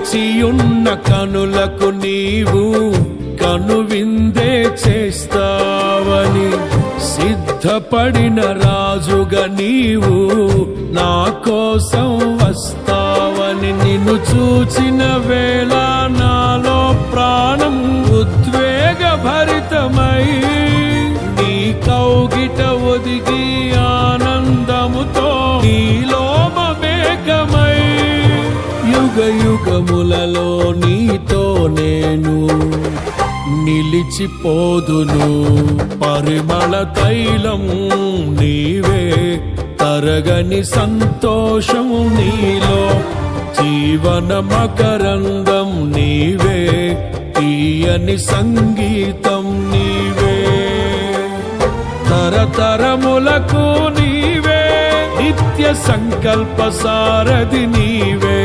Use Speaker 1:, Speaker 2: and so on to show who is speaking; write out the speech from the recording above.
Speaker 1: వేచియున్న కనులకు నీవు కనువిందే చేస్తావని, సిద్ధపడిన రాజుగా నీవు నా కోసం వస్తావని, నిన్ను చూచిన వేళ నాలో ప్రాణం ఉద్వేగ భరితమై నీ కౌగిట ఒదిగి ఆనందముతో నీలో మమేకమై యుగ యుగములలో నీతో నేను నిలిచిపోదును. పరిమళ తైలం నీవే, తరగని సంతోషము నీలో, జీవన మకరందం నీవే, తీయని సంగీతం నీవే. తరతరములకు నీవే, నిత్య సంకల్ప సారథి నీవే,